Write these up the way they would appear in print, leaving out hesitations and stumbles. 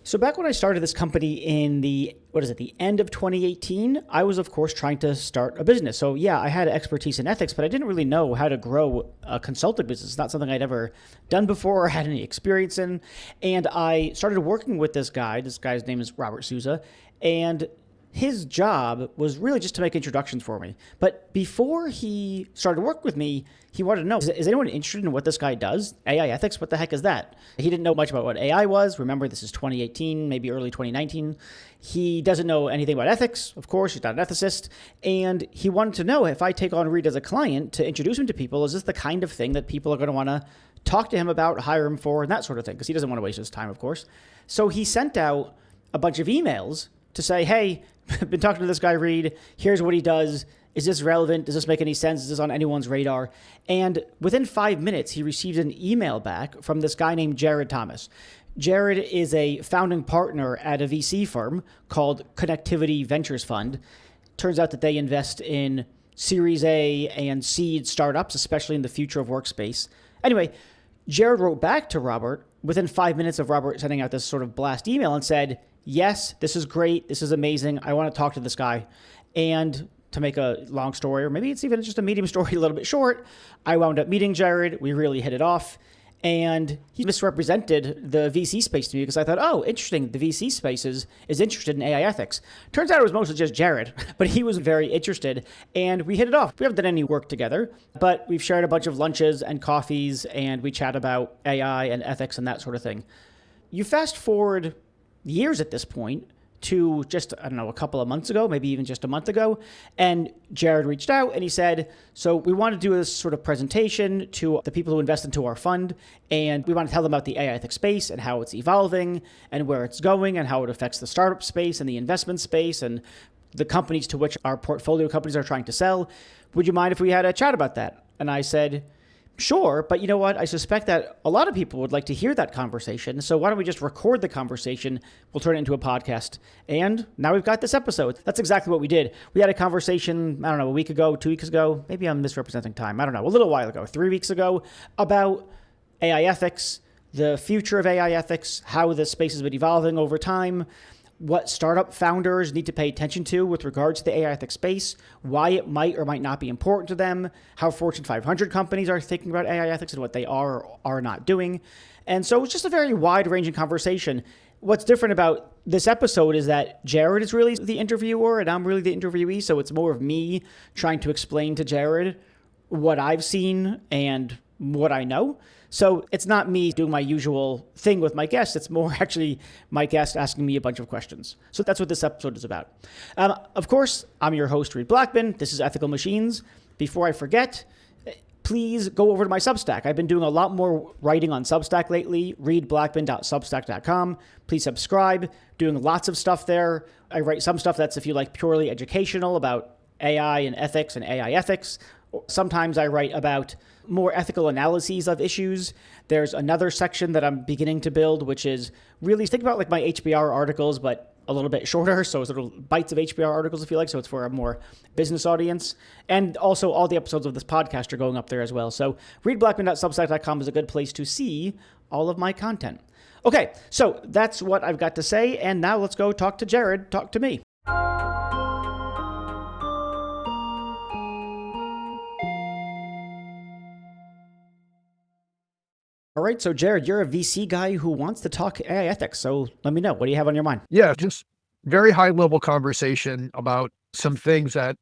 So back when I started this company in the end of 2018, I was of course trying to start a business. So yeah, I had expertise in ethics, but I didn't really know how to grow a consulting business. It's not something I'd ever done before or had any experience in. And I started working with this guy. This guy's name is Robert Souza. And his job was really just to make introductions for me. But before he started to work with me, he wanted to know, is anyone interested in what this guy does? AI ethics? What the heck is that? He didn't know much about what AI was. Remember, this is 2018, maybe early 2019. He doesn't know anything about ethics. Of course, he's not an ethicist. And he wanted to know, if I take on Reed as a client to introduce him to people, is this the kind of thing that people are going to want to talk to him about, hire him for, and that sort of thing? Because he doesn't want to waste his time, of course. So he sent out a bunch of emails to say, hey, I've been talking to this guy, Reed. Here's what he does. Is this relevant? Does this make any sense? Is this on anyone's radar? And within 5 minutes, he received an email back from this guy named Jaahred Thomas. Jaahred is a founding partner at a VC firm called Connectivity Ventures Fund. Turns out that they invest in Series A and seed startups, especially in the future of workspace. Anyway, Jaahred wrote back to Robert within 5 minutes of Robert sending out this sort of blast email and said, yes, this is great. This is amazing. I want to talk to this guy. And to make a long story, or maybe it's even just a medium story, a little bit short, I wound up meeting Jaahred. We really hit it off. And he misrepresented the VC space to me because I thought, oh, interesting. The VC space is interested in AI ethics. Turns out it was mostly just Jaahred, but he was very interested and we hit it off. We haven't done any work together, but we've shared a bunch of lunches and coffees and we chat about AI and ethics and that sort of thing. You fast forward years at this point to just, I don't know, a couple of months ago, maybe even just a month ago. And Jaahred reached out and he said, so we want to do this sort of presentation to the people who invest into our fund. And we want to tell them about the AI ethics space and how it's evolving and where it's going and how it affects the startup space and the investment space and the companies to which our portfolio companies are trying to sell. Would you mind if we had a chat about that? And I said, sure, but you know what? I suspect that a lot of people would like to hear that conversation. So why don't we just record the conversation? We'll turn it into a podcast. And now we've got this episode. That's exactly what we did. We had a conversation, I don't know, a week ago, 2 weeks ago. Maybe I'm misrepresenting time. I don't know. A little while ago, 3 weeks ago, about AI ethics, the future of AI ethics, how the space has been evolving over time, what startup founders need to pay attention to with regards to the AI ethics space, why it might or might not be important to them, how Fortune 500 companies are thinking about AI ethics and what they are or are not doing. And so it's just a very wide-ranging conversation. What's different about this episode is that Jaahred is really the interviewer and I'm really the interviewee. So it's more of me trying to explain to Jaahred what I've seen and what I know. So it's not me doing my usual thing with my guests. It's more actually my guest asking me a bunch of questions. So that's what this episode is about. Of course, I'm your host, Reed Blackman. This is Ethical Machines. Before I forget, please go over to my Substack. I've been doing a lot more writing on Substack lately, reedblackman.substack.com. Please subscribe. Doing lots of stuff there. I write some stuff that's, if you like, purely educational about AI and ethics and AI ethics. Sometimes I write about more ethical analyses of issues. There's another section that I'm beginning to build, which is really think about like my HBR articles, but a little bit shorter. So it's little bites of HBR articles, if you like. So it's for a more business audience. And also all the episodes of this podcast are going up there as well. So reedblackman.substack.com is a good place to see all of my content. Okay, so that's what I've got to say. And now let's go talk to Jaahred. Talk to me. All right, so Jaahred, you're a VC guy who wants to talk AI ethics. So let me know, what do you have on your mind? Yeah, just very high level conversation about some things that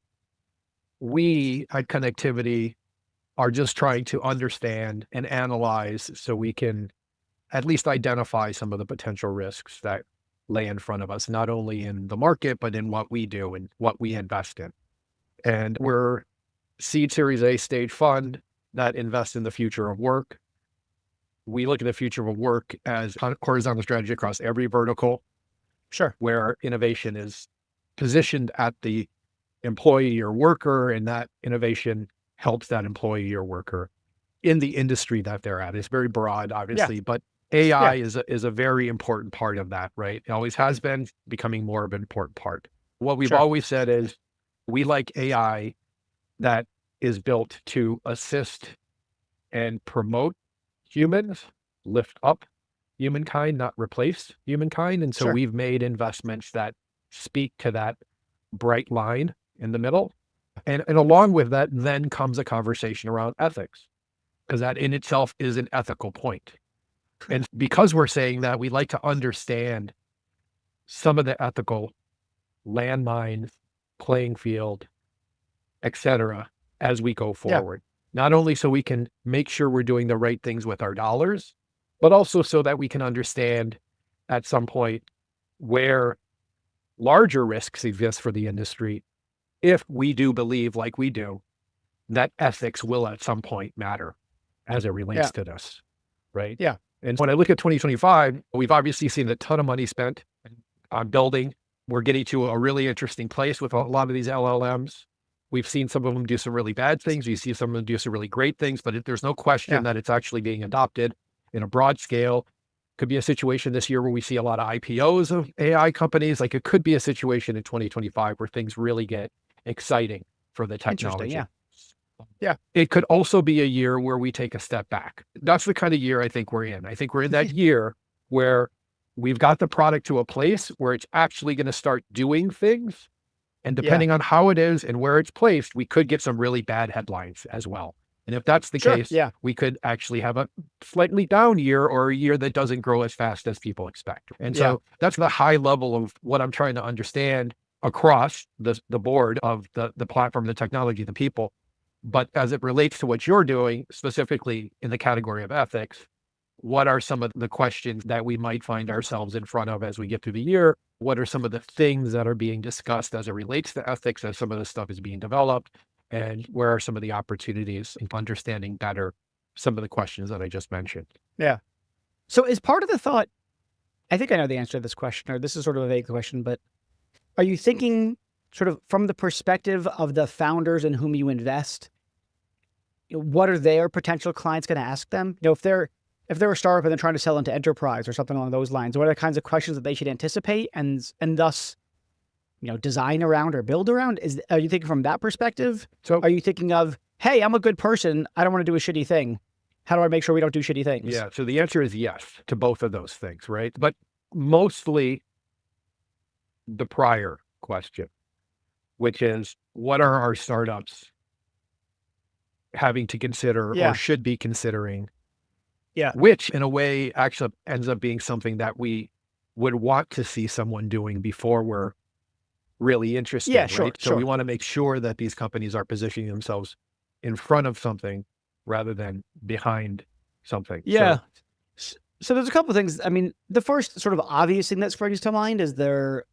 we at Connectivity are just trying to understand and analyze so we can at least identify some of the potential risks that lay in front of us, not only in the market, but in what we do and what we invest in. And we're seed Series A stage fund that invests in the future of work. We look at the future of work as horizontal strategy across every vertical. Sure. Where innovation is positioned at the employee or worker, and that innovation helps that employee or worker in the industry that they're at. It's very broad, obviously, but AI is a very important part of that, right? It always has been, becoming more of an important part. What we've always said is we like AI that is built to assist and promote humans, lift up humankind, not replace humankind. And so Sure. we've made investments that speak to that bright line in the middle. And along with that, then comes a conversation around ethics, because that in itself is an ethical point. And because we're saying that, we like to understand some of the ethical landmines, playing field, etc., as we go Yeah. forward. Not only so we can make sure we're doing the right things with our dollars, but also so that we can understand at some point where larger risks exist for the industry if we do believe, like we do, that ethics will at some point matter as it relates Yeah. to this, right? Yeah. And when I look at 2025, we've obviously seen a ton of money spent on building. We're getting to a really interesting place with a lot of these LLMs. We've seen some of them do some really bad things. We see some of them do some really great things, but there's no question Yeah. that it's actually being adopted in a broad scale. Could be a situation this year where we see a lot of IPOs of AI companies. Like, it could be a situation in 2025 where things really get exciting for the Interesting. technology. Yeah. Yeah. It could also be a year where we take a step back. That's the kind of year I think we're in. I think we're in that year where we've got the product to a place where it's actually going to start doing things. And Yeah. depending on how it is and where it's placed, we could get some really bad headlines as well. And if that's the Sure. case, Yeah. we could actually have a slightly down year, or a year that doesn't grow as fast as people expect. And Yeah. so that's the high level of what I'm trying to understand across the board of the platform, the technology, the people. But as it relates to what you're doing, specifically in the category of ethics, what are some of the questions that we might find ourselves in front of as we get through the year? What are some of the things that are being discussed as it relates to ethics as some of this stuff is being developed? And where are some of the opportunities in understanding better some of the questions that I just mentioned? Yeah. So is part of the thought, I think I know the answer to this question, or this is sort of a vague question, but are you thinking sort of from the perspective of the founders in whom you invest? What are their potential clients going to ask them? If they're a startup and they're trying to sell into enterprise or something along those lines, what are the kinds of questions that they should anticipate and thus, design around or build around? Are you thinking from that perspective? So, Are you thinking of, hey, I'm a good person, I don't want to do a shitty thing. How do I make sure we don't do shitty things? yeah, so the answer is yes to both of those things, right? But mostly the prior question, which is, what are our startups having to consider or Yeah. should be considering? Yeah. Which in a way actually ends up being something that we would want to see someone doing before we're really interested, Yeah, sure, right? So we sure. want to make sure that these companies are positioning themselves in front of something rather than behind something. Yeah. So there's a couple of things. I mean, the first sort of obvious thing that springs to mind is they'll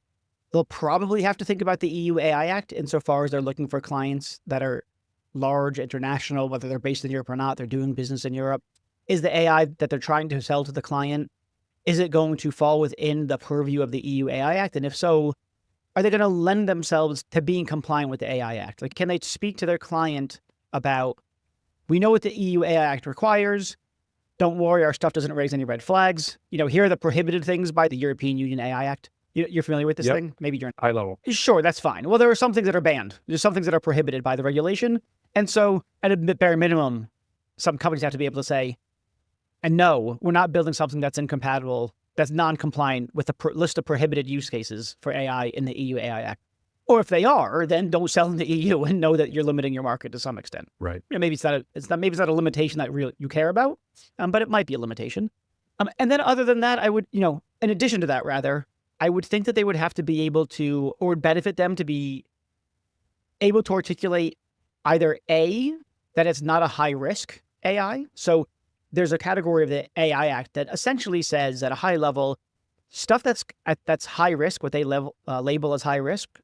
probably have to think about the EU AI Act insofar as they're looking for clients that are large, international, whether they're based in Europe or not, they're doing business in Europe. Is the AI that they're trying to sell to the client, is it going to fall within the purview of the EU AI Act? And if so, are they going to lend themselves to being compliant with the AI Act? Like, can they speak to their client about, we know what the EU AI Act requires. Don't worry, our stuff doesn't raise any red flags. Here are the prohibited things by the European Union AI Act. You're familiar with this Yep. thing? Maybe you're High level. Sure, that's fine. Well, there are some things that are banned. There's some things that are prohibited by the regulation. And so at a bare minimum, some companies have to be able to say, and no, we're not building something that's incompatible, that's non-compliant with the list of prohibited use cases for AI in the EU AI Act. Or if they are, then don't sell in the EU and know that you're limiting your market to some extent. Right. Maybe it's not a limitation that you care about, but it might be a limitation. And then other than that, I would, in addition to that, rather, I would think that they would have to be able to, or would benefit them to be able to articulate either A, that it's not a high risk AI. So there's a category of the AI Act that essentially says at a high level, stuff that's high risk, what they label as high risk,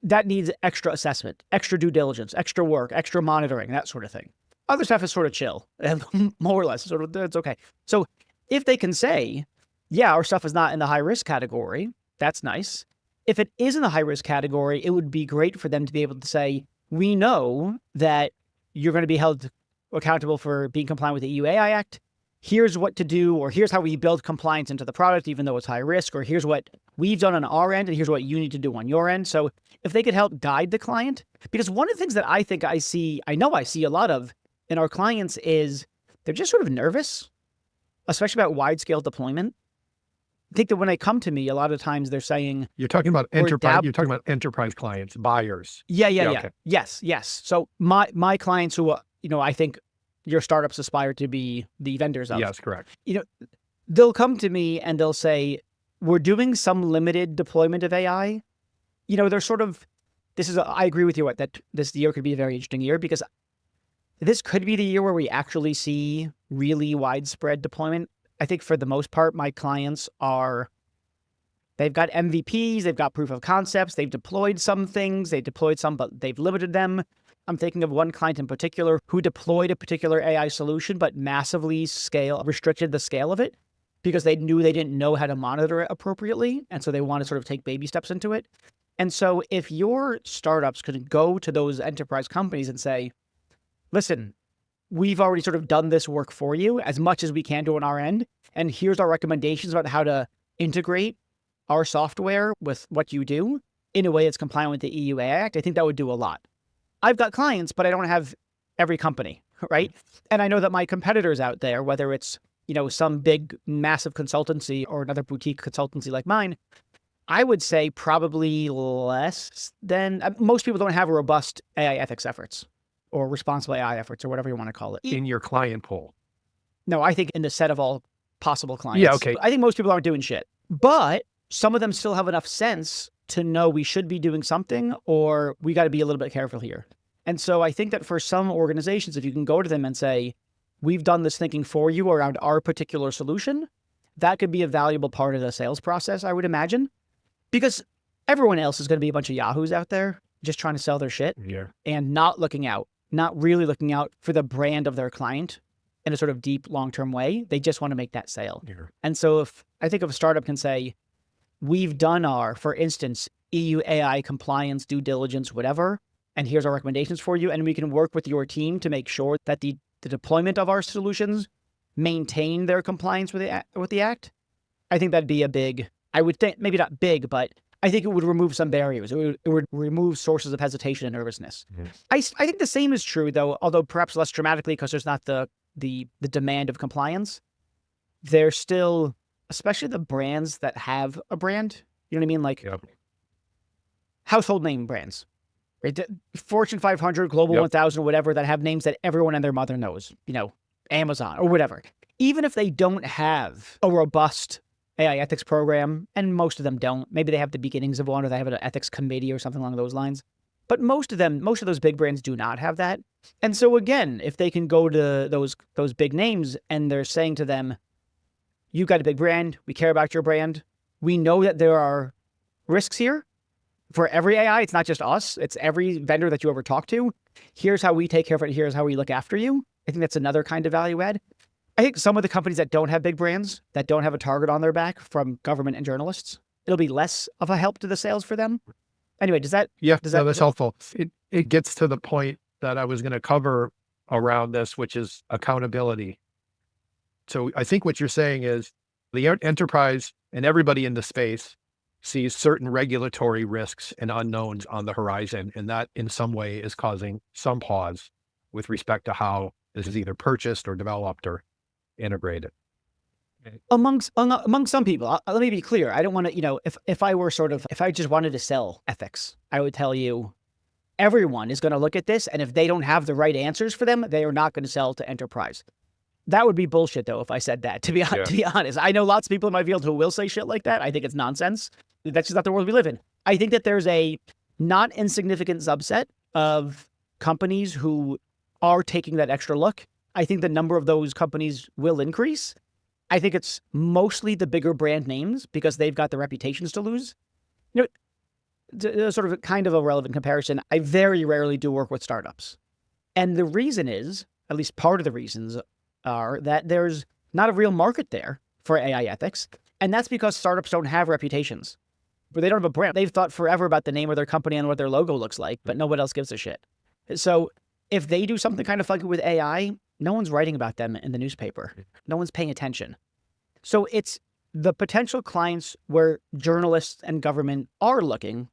that needs extra assessment, extra due diligence, extra work, extra monitoring, that sort of thing. Other stuff is sort of chill, more or less, sort of, it's okay. So if they can say, yeah, our stuff is not in the high risk category, that's nice. If it is in the high risk category, it would be great for them to be able to say, we know that you're going to be held accountable for being compliant with the EU AI Act. Here's what to do, or here's how we build compliance into the product, even though it's high risk, or here's what we've done on our end, and here's what you need to do on your end. So if they could help guide the client, because one of the things that I know I see a lot of in our clients is they're just sort of nervous. especially about wide-scale deployment, I think that when they come to me, a lot of times they're saying, You're talking about Or enterprise. dab- You're talking about enterprise clients, buyers. yeah. Okay. Yes. So my clients who, I think your startups aspire to be the vendors of, Yes, correct. they'll come to me and they'll say, we're doing some limited deployment of AI. They're sort of, I agree with you that this year could be a very interesting year because this could be the year where we actually see really widespread deployment. I think for the most part, my clients they've got MVPs, they've got proof of concepts, they've deployed some things, but they've limited them. I'm thinking of one client in particular who deployed a particular AI solution, but massively restricted the scale of it because they knew they didn't know how to monitor it appropriately. And so they want to sort of take baby steps into it. And so if your startups could go to those enterprise companies and say, listen, we've already sort of done this work for you as much as we can do on our end. And here's our recommendations about how to integrate our software with what you do in a way that's compliant with the EU AI Act. I think that would do a lot. I've got clients, but I don't have every company, right? And I know that my competitors out there, whether it's, some big, massive consultancy or another boutique consultancy like mine, I would say probably less than most people don't have robust AI ethics efforts or responsible AI efforts or whatever you want to call it. In your client pool. No, I think in the set of all possible clients. Yeah, okay. I think most people aren't doing shit, but some of them still have enough sense to know we should be doing something or we got to be a little bit careful here. And so I think that for some organizations, if you can go to them and say, we've done this thinking for you around our particular solution, that could be a valuable part of the sales process, I would imagine, because everyone else is going to be a bunch of yahoos out there just trying to sell their shit and not really looking out for the brand of their client in a sort of deep, long-term way. They just want to make that sale. Yeah. And so if a startup can say, we've done our, for instance, EU AI compliance, due diligence, whatever, and here's our recommendations for you, and we can work with your team to make sure that the deployment of our solutions maintain their compliance with the Act, I think that'd be a big, I would think, maybe not big, but I think it would remove some barriers. It would remove sources of hesitation and nervousness. Mm-hmm. I think the same is true, though, although perhaps less dramatically because there's not the demand of compliance. There's still, especially the brands that have a brand, you know what I mean? Like household name brands, right? Fortune 500, Global 1000, whatever, that have names that everyone and their mother knows, Amazon or whatever. Even if they don't have a robust AI ethics program, and most of them don't. Maybe they have the beginnings of one or they have an ethics committee or something along those lines. But most of those big brands do not have that. And so again, if they can go to those big names and they're saying to them, you've got a big brand, we care about your brand, we know that there are risks here for every AI. It's not just us, it's every vendor that you ever talk to. Here's how we take care of it, here's how we look after you. I think that's another kind of value add. I think some of the companies that don't have big brands, that don't have a target on their back from government and journalists, it'll be less of a help to the sales for them. Anyway, that's helpful. It gets to the point that I was going to cover around this, which is accountability. So I think what you're saying is the enterprise and everybody in the space sees certain regulatory risks and unknowns on the horizon, and that in some way is causing some pause with respect to how this is either purchased or developed or integrated. Among some people, let me be clear. I don't want to, if I just wanted to sell ethics, I would tell you everyone is going to look at this. And if they don't have the right answers for them, they are not going to sell to enterprise. That would be bullshit though, if I said that, to be honest. I know lots of people in my field who will say shit like that. I think it's nonsense. That's just not the world we live in. I think that there's a not insignificant subset of companies who are taking that extra look. I think the number of those companies will increase. I think it's mostly the bigger brand names because they've got the reputations to lose. Sort of kind of a relevant comparison. I very rarely do work with startups. And the reason is, at least part of the reasons are that there's not a real market there for AI ethics. And that's because startups don't have reputations. But they don't have a brand. They've thought forever about the name of their company and what their logo looks like, but no one else gives a shit. So if they do something kind of funky with AI, no one's writing about them in the newspaper. No one's paying attention. So it's the potential clients where journalists and government are looking,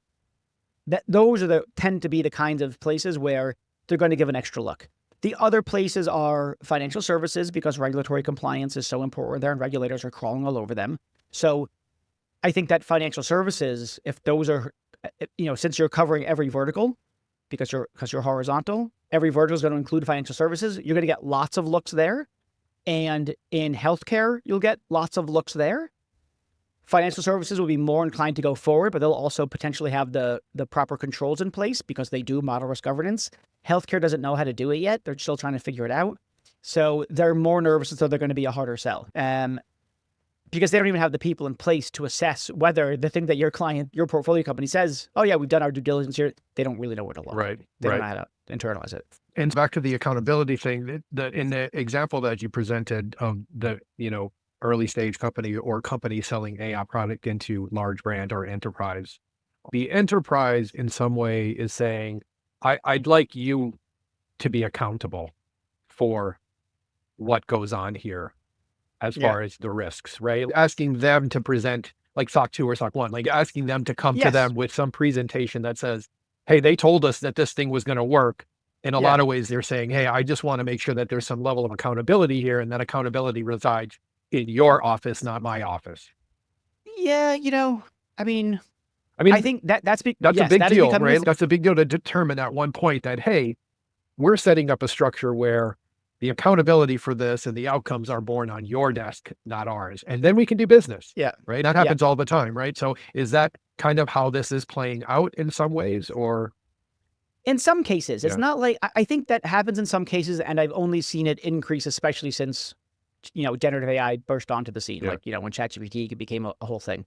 that those tend to be the kinds of places where they're going to give an extra look. The other places are financial services, because regulatory compliance is so important there and regulators are crawling all over them. So I think that financial services, if those are, since you're covering every vertical, because you're horizontal, every vertical is going to include financial services, you're going to get lots of looks there. And in healthcare, you'll get lots of looks there. Financial services will be more inclined to go forward, but they'll also potentially have the proper controls in place because they do model risk governance. Healthcare doesn't know how to do it yet. They're still trying to figure it out. So they're more nervous, and so they're going to be a harder sell. Because they don't even have the people in place to assess whether the thing that your portfolio company says, oh yeah, we've done our due diligence here, they don't really know where to look. Right. They don't know how to internalize it. And back to the accountability thing, in the example that you presented of the, early stage company or company selling AI product into large brand or enterprise, the enterprise in some way is saying, I'd like you to be accountable for what goes on here as far as the risks, right? Asking them to present like SOC 2 or SOC 1, like asking them to come to them with some presentation that says, hey, they told us that this thing was going to work. In a lot of ways, they're saying, hey, I just want to make sure that there's some level of accountability here, and that accountability resides in your office, not my office. Yeah, I mean, I I think that's a big deal, right? That's a big deal to determine at one point that, hey, we're setting up a structure where the accountability for this and the outcomes are born on your desk, not ours. And then we can do business. Yeah. Right. That happens all the time. Right. So is that kind of how this is playing out in some ways, or? In some cases, it's not like, I think that happens in some cases, and I've only seen it increase, especially since, generative AI burst onto the scene, like, when ChatGPT became a whole thing.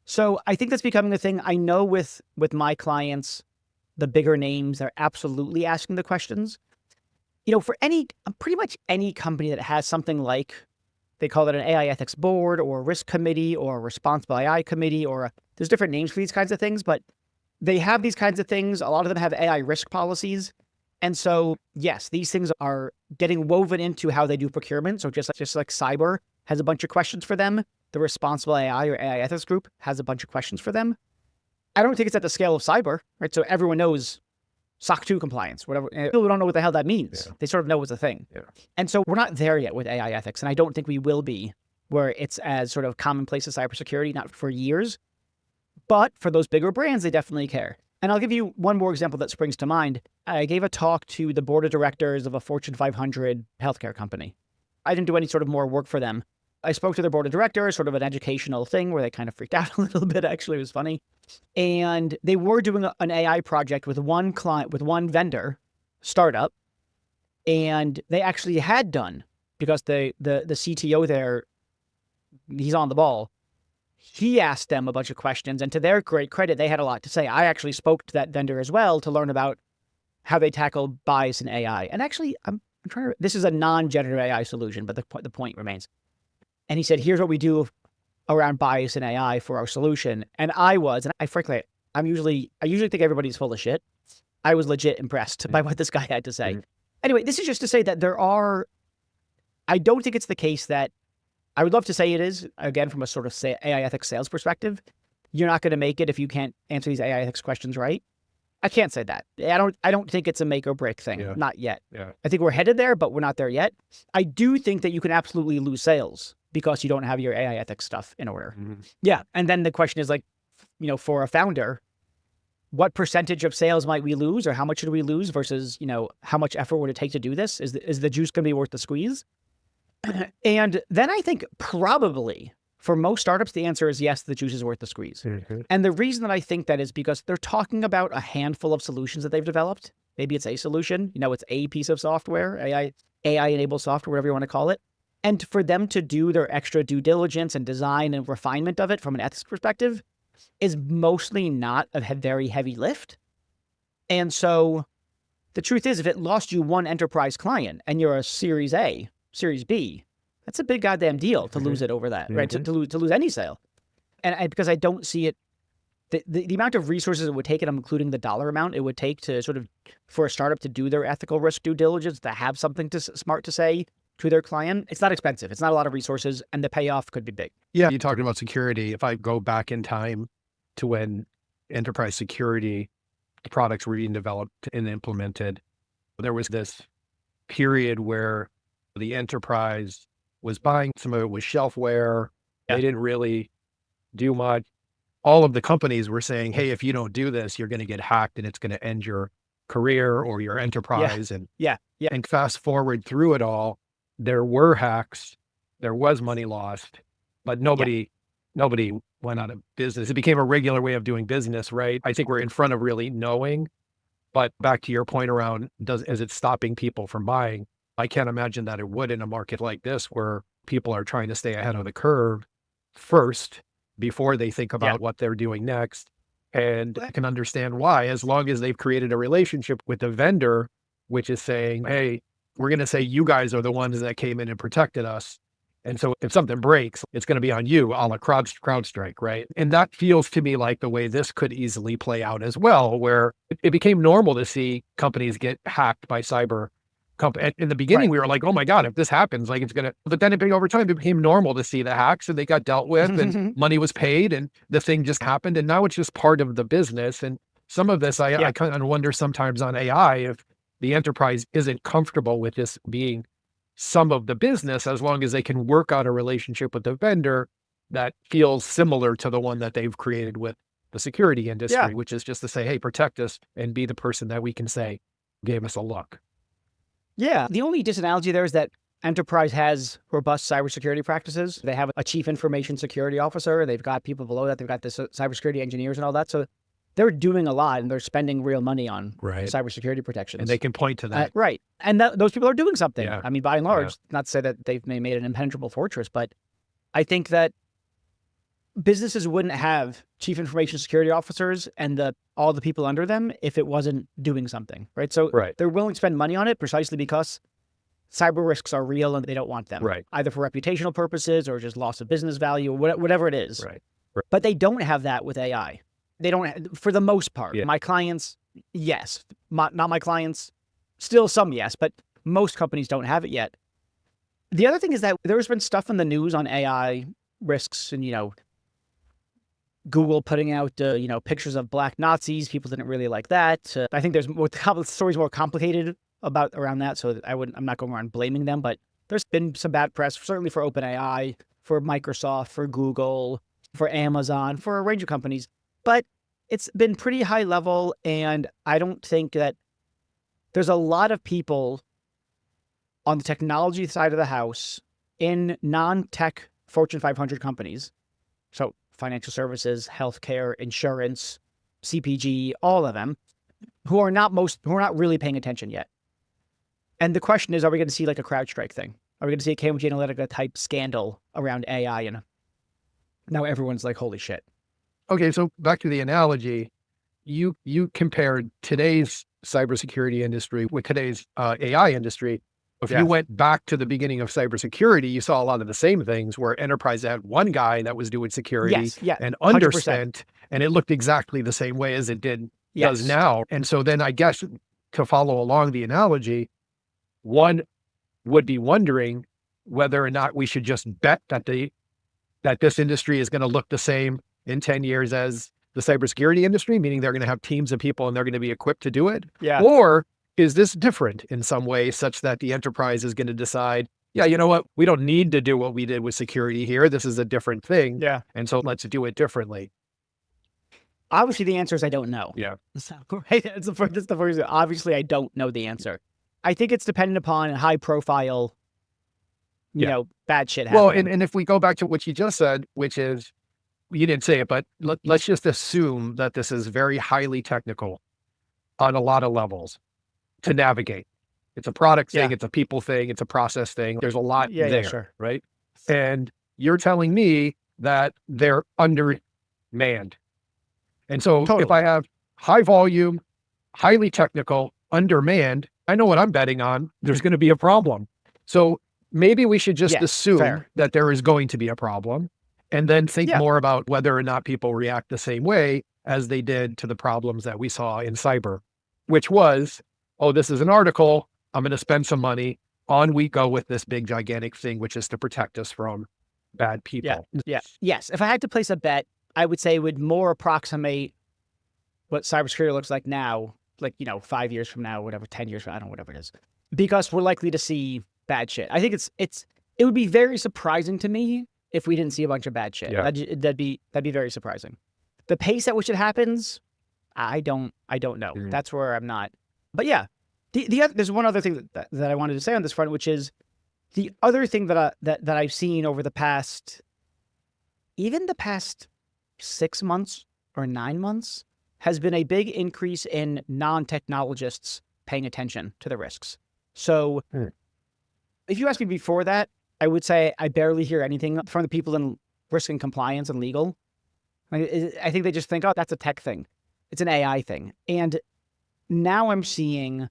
So I think that's becoming a thing. I know with my clients, the bigger names, they're absolutely asking the questions. For pretty much any company that has something like, they call it an AI ethics board or a risk committee or a responsible AI committee, there's different names for these kinds of things, but they have these kinds of things. A lot of them have AI risk policies. And so, yes, these things are getting woven into how they do procurement. So just like cyber has a bunch of questions for them, the responsible AI or AI ethics group has a bunch of questions for them. I don't think it's at the scale of cyber, right? So everyone knows SOC 2 compliance, whatever. People don't know what the hell that means. They sort of know it's a thing. And so we're not there yet with AI ethics. And I don't think we will be, where it's as sort of commonplace as cybersecurity, not for years. But for those bigger brands, they definitely care. And I'll give you one more example that springs to mind. I gave a talk to the board of directors of a Fortune 500 healthcare company. I didn't do any sort of more work for them. I spoke to their board of directors, sort of an educational thing where they kind of freaked out a little bit. Actually, it was funny. And they were doing an AI project with one client, with one vendor, startup. And they actually had done, because the CTO there, he's on the ball. He asked them a bunch of questions, and to their great credit, they had a lot to say. I actually spoke to that vendor as well to learn about how they tackle bias in AI. And actually, I'm trying to, this is a non-generative AI solution, but the point remains. And he said, here's what we do around bias in AI for our solution. And I frankly, I usually think everybody's full of shit. I was legit impressed by what this guy had to say. Anyway, this is just to say that I don't think it's the case that, I would love to say it is, again, from a sort of AI ethics sales perspective. You're not going to make it if you can't answer these AI ethics questions right. I can't say that. I don't think it's a make or break thing. Not yet. I think we're headed there, but we're not there yet. I do think that you can absolutely lose sales because you don't have your AI ethics stuff in order. Yeah. And then the question is like, for a founder, what percentage of sales might we lose, or how much should we lose versus, how much effort would it take to do this? Is the juice going to be worth the squeeze? And then I think probably for most startups, the answer is yes, the juice is worth the squeeze. And the reason that I think that is because they're talking about a handful of solutions that they've developed. Maybe it's a solution, it's a piece of software, AI-enabled software, whatever you want to call it. And for them to do their extra due diligence and design and refinement of it from an ethics perspective is mostly not a very heavy lift. And so the truth is, if it lost you one enterprise client and you're a Series A, Series B, that's a big goddamn deal to lose it over that, right? To lose any sale. And because I don't see it, the amount of resources it would take, and I'm including the dollar amount it would take to sort of, for a startup to do their ethical risk due diligence, to have something smart to say to their client, it's not expensive. It's not a lot of resources, and the payoff could be big. Yeah, you're talking about security. If I go back in time to when enterprise security products were being developed and implemented, there was this period where the enterprise was buying, some of it was shelfware. Yeah. They didn't really do much. All of the companies were saying, hey, if you don't do this, you're going to get hacked and it's going to end your career or your Yeah. enterprise. Yeah. And fast forward through it all, there were hacks, there was money lost, but nobody went out of business. It became a regular way of doing business, right? I think we're in front of really knowing. But back to your point around, is it stopping people from buying? I can't imagine that it would in a market like this where people are trying to stay ahead of the curve first before they think about what they're doing next. And I can understand why, as long as they've created a relationship with the vendor, which is saying, hey, we're going to say you guys are the ones that came in and protected us. And so if something breaks, it's going to be on you, a la CrowdStrike, right? And that feels to me like the way this could easily play out as well, where it became normal to see companies get hacked by cyber companies. In the beginning, we were like, oh my God, if this happens, like it's going to, but then over time, it became normal to see the hacks and they got dealt with and money was paid and the thing just happened. And now it's just part of the business. And some of this, I kind of wonder sometimes on AI, if the enterprise isn't comfortable with this being some of the business, as long as they can work out a relationship with the vendor that feels similar to the one that they've created with the security industry, which is just to say, hey, protect us and be the person that we can say gave us a look. Yeah. The only disanalogy there is that enterprise has robust cybersecurity practices. They have a chief information security officer. They've got people below that. They've got the cybersecurity engineers and all that. So they're doing a lot and they're spending real money on cybersecurity protections. And they can point to that. Right. And those people are doing something. Yeah. I mean, by and large, not to say that they've made an impenetrable fortress, but I think that businesses wouldn't have chief information security officers and all the people under them if it wasn't doing something, right? So they're willing to spend money on it precisely because cyber risks are real and they don't want them, either for reputational purposes or just loss of business value, or whatever it is. But they don't have that with AI. They don't, for the most part. My clients, yes. Not my clients, still some yes, but most companies don't have it yet. The other thing is that there's been stuff in the news on AI risks and, Google putting out, pictures of black Nazis. People didn't really like that. I think the story's more complicated around that, so I'm not going around blaming them, but there's been some bad press, certainly for OpenAI, for Microsoft, for Google, for Amazon, for a range of companies. But it's been pretty high level, and I don't think that there's a lot of people on the technology side of the house in non-tech Fortune 500 companies, so financial services, healthcare, insurance, CPG, all of them, who are not really paying attention yet. And the question is, are we going to see like a CrowdStrike thing? Are we going to see a Cambridge Analytica type scandal around AI? And now everyone's like, holy shit. Okay, so back to the analogy, you compared today's cybersecurity industry with today's AI industry. If you went back to the beginning of cybersecurity, you saw a lot of the same things where enterprise had one guy that was doing security and underspent, and it looked exactly the same way as it does now. And so then I guess to follow along the analogy, one would be wondering whether or not we should just bet that this industry is going to look the same in 10 years as the cybersecurity industry, meaning they're going to have teams of people and they're going to be equipped to do it. Or is this different in some way such that the enterprise is going to decide, you know what, we don't need to do what we did with security here. This is a different thing. And so let's do it differently. Obviously, the answer is I don't know. Right? That's the first. Obviously, I don't know the answer. I think it's dependent upon high profile, bad shit happening. Well, and if we go back to what you just said, which is, you didn't say it, but let's just assume that this is very highly technical on a lot of levels to navigate. It's a product thing, it's a people thing, it's a process thing. There's a lot there, right? And you're telling me that they're undermanned. And so if I have high volume, highly technical, undermanned, I know what I'm betting on. There's going to be a problem. So maybe we should just assume that there is going to be a problem and then think more about whether or not people react the same way as they did to the problems that we saw in cyber, which was, oh, this is an article. I'm going to spend some money. On we go with this big, gigantic thing, which is to protect us from bad people. Yes. If I had to place a bet, I would say it would more approximate what cybersecurity looks like now, like, 5 years from now, whatever, 10 years from now, I don't know, whatever it is. because we're likely to see bad shit. I think it would be very surprising to me if we didn't see a bunch of bad shit. Yeah. That'd be very surprising. The pace at which it happens, I don't know. That's where I'm not. But yeah, there's one other thing that I wanted to say on this front, which is the other thing that I've seen over the past 6 months or 9 months has been a big increase in non-technologists paying attention to the risks. So if you ask me before that, I would say I barely hear anything from the people in risk and compliance and legal. I think they just think, oh, that's a tech thing. It's an AI thing. And now I'm seeing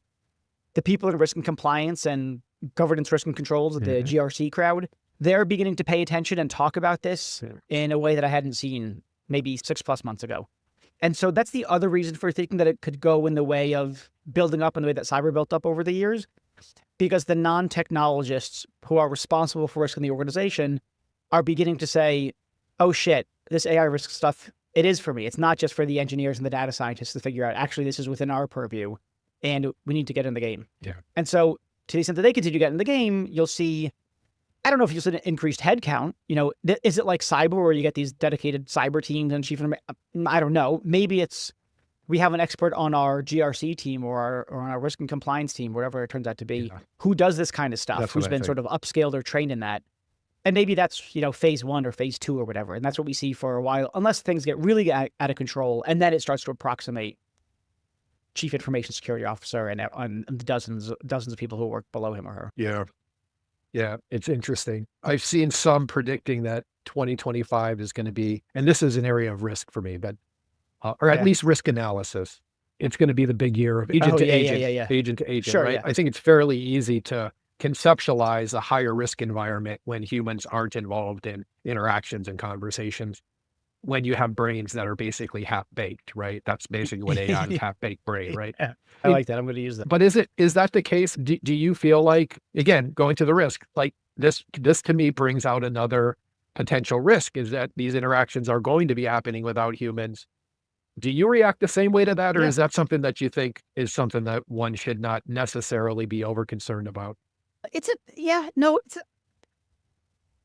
the people in risk and compliance and governance, risk and controls, the GRC crowd, they're beginning to pay attention and talk about this in a way that I hadn't seen maybe 6+ months ago. And so that's the other reason for thinking that it could go in the way of building up in the way that cyber built up over the years, because the non-technologists who are responsible for risk in the organization are beginning to say, oh shit, this AI risk stuff, it is for me. It's not just for the engineers and the data scientists to figure out, actually, this is within our purview and we need to get in the game. Yeah. And so to the extent that they continue to get in the game, you'll see, I don't know if you'll see an increased headcount. You know, is it like cyber where you get these dedicated cyber teams and chief? I don't know. Maybe it's, we have an expert on our GRC team or on our risk and compliance team, whatever it turns out to be, who does this kind of stuff, who's been sort of upscaled or trained in that. And maybe that's, you know, phase 1 or phase 2 or whatever. And that's what we see for a while, unless things get really out of control. And then it starts to approximate chief information security officer and the dozens of people who work below him or her. Yeah. Yeah. It's interesting. I've seen some predicting that 2025 is going to be, and this is an area of risk for me, but, or at least risk analysis. It's going to be the big year of agent to agent, Sure, right? yeah. I think it's fairly easy to conceptualize a higher risk environment when humans aren't involved in interactions and conversations, when you have brains that are basically half-baked, right? That's basically what AI is, half-baked brain, right? Yeah, I like that. I'm going to use that. But is that the case? Do you feel like, again, going to the risk, like this to me brings out another potential risk, is that these interactions are going to be happening without humans. Do you react the same way to that? Or is that something that you think is something that one should not necessarily be over concerned about?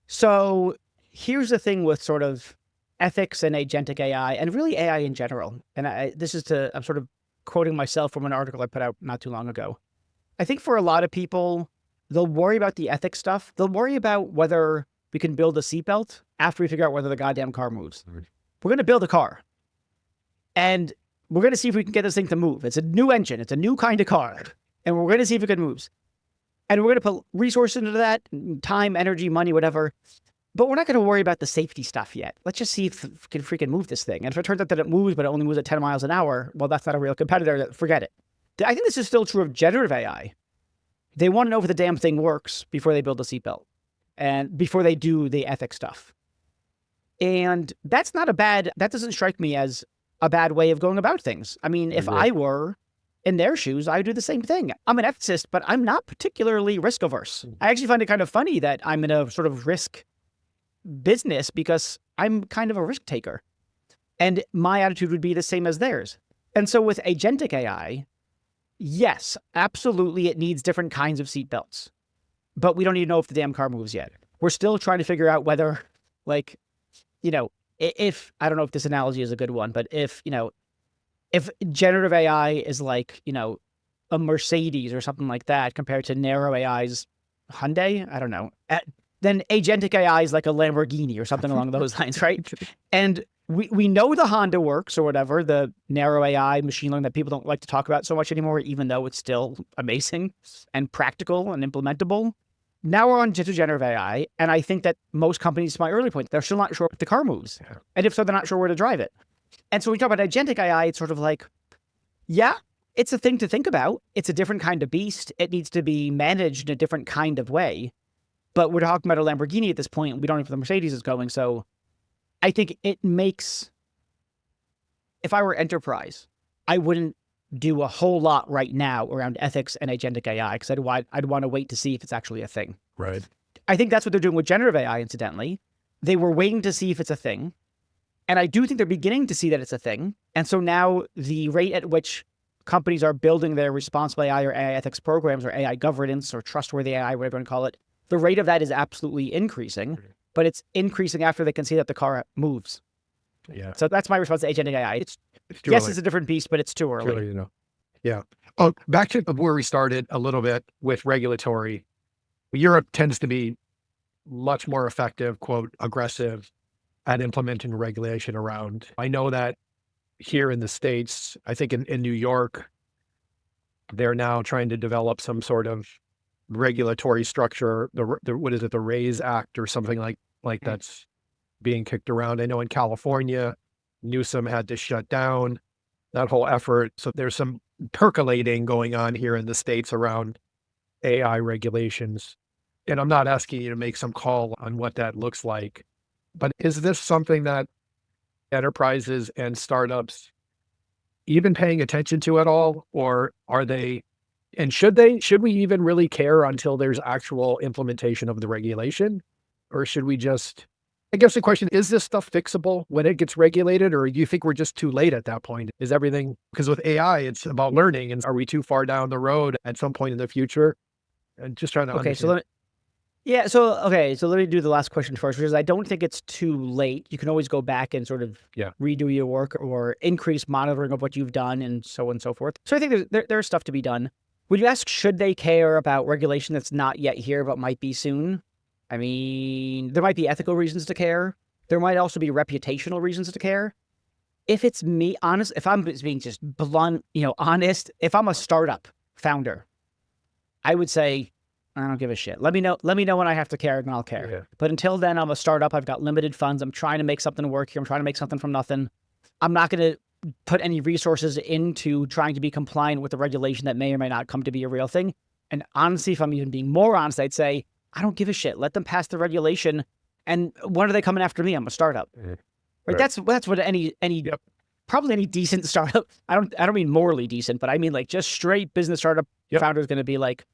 So here's the thing with sort of ethics and agentic AI and really AI in general. And I'm sort of quoting myself from an article I put out not too long ago. I think for a lot of people, they'll worry about the ethics stuff. They'll worry about whether we can build a seatbelt after we figure out whether the goddamn car moves. We're going to build a car and we're going to see if we can get this thing to move. It's a new engine. It's a new kind of car. And we're going to see if it moves. And we're going to put resources into that, time, energy, money, whatever. But we're not going to worry about the safety stuff yet. Let's just see if we can freaking move this thing. And if it turns out that it moves, but it only moves at 10 miles an hour, well, that's not a real competitor. Forget it. I think this is still true of generative AI. They want to know if the damn thing works before they build a seatbelt and before they do the ethics stuff. And that doesn't strike me as a bad way of going about things. I mean, if I were in their shoes, I would do the same thing. I'm an ethicist, but I'm not particularly risk averse. I actually find it kind of funny that I'm in a sort of risk business because I'm kind of a risk taker. And my attitude would be the same as theirs. And so with agentic AI, yes, absolutely, it needs different kinds of seatbelts. But we don't even know if the damn car moves yet. We're still trying to figure out whether, like, you know, if, I don't know if this analogy is a good one, but if generative AI is like, you know, a Mercedes or something like that compared to narrow AI's Hyundai, I don't know, then agentic AI is like a Lamborghini or something along those lines, right? And we know the Honda works or whatever, the narrow AI machine learning that people don't like to talk about so much anymore, even though it's still amazing and practical and implementable. Now we're on generative AI, and I think that most companies, to my early point, they're still not sure if the car moves. Yeah. And if so, they're not sure where to drive it. And so when we talk about agentic AI, it's sort of like, yeah, it's a thing to think about. It's a different kind of beast. It needs to be managed in a different kind of way. But we're talking about a Lamborghini at this point. We don't know if the Mercedes is going. So I think it makes, if I were enterprise, I wouldn't do a whole lot right now around ethics and agentic AI because I'd want to wait to see if it's actually a thing. Right. I think that's what they're doing with generative AI, incidentally. They were waiting to see if it's a thing. And I do think they're beginning to see that it's a thing. And so now the rate at which companies are building their responsible AI or AI ethics programs or AI governance or trustworthy AI, whatever you want to call it, the rate of that is absolutely increasing, but it's increasing after they can see that the car moves. Yeah. So that's my response to agentic AI. It's too Yes, early. it's a different beast, but it's too Too early. early to know. Yeah. Oh, back to where we started a little bit with regulatory. Europe tends to be much more effective, quote, aggressive at implementing regulation around. I know that here in the States, I think in New York, they're now trying to develop some sort of regulatory structure. The what is it, the RAISE Act or something like that's being kicked around. I know in California, Newsom had to shut down that whole effort. So there's some percolating going on here in the States around AI regulations. And I'm not asking you to make some call on what that looks like, but is this something that enterprises and startups even paying attention to at all? Or are they, and should we even really care until there's actual implementation of the regulation? Or should we just, I guess the question, is this stuff fixable when it gets regulated? Or do you think we're just too late at that point? Is everything, because with AI, it's about learning. And are we too far down the road at some point in the future? And just trying to Okay, so understand. so let me do the last question first, which is I don't think it's too late. You can always go back and sort of Yeah. redo your work or increase monitoring of what you've done and so on and so forth. So I think there's stuff to be done. Would you ask, should they care about regulation that's not yet here but might be soon? I mean, there might be ethical reasons to care. There might also be reputational reasons to care. If it's me, honest, if I'm being just blunt, honest, if I'm a startup founder, I would say, I don't give a shit. Let me know when I have to care and I'll care. Yeah. But until then, I'm a startup. I've got limited funds. I'm trying to make something work here. I'm trying to make something from nothing. I'm not going to put any resources into trying to be compliant with the regulation that may or may not come to be a real thing. And honestly, if I'm even being more honest, I'd say, I don't give a shit. Let them pass the regulation. And when are they coming after me? I'm a startup. Right? Right. That's what any Yep. probably any decent startup. I don't mean morally decent, but I mean like just straight business startup Yep. founder is going to be like,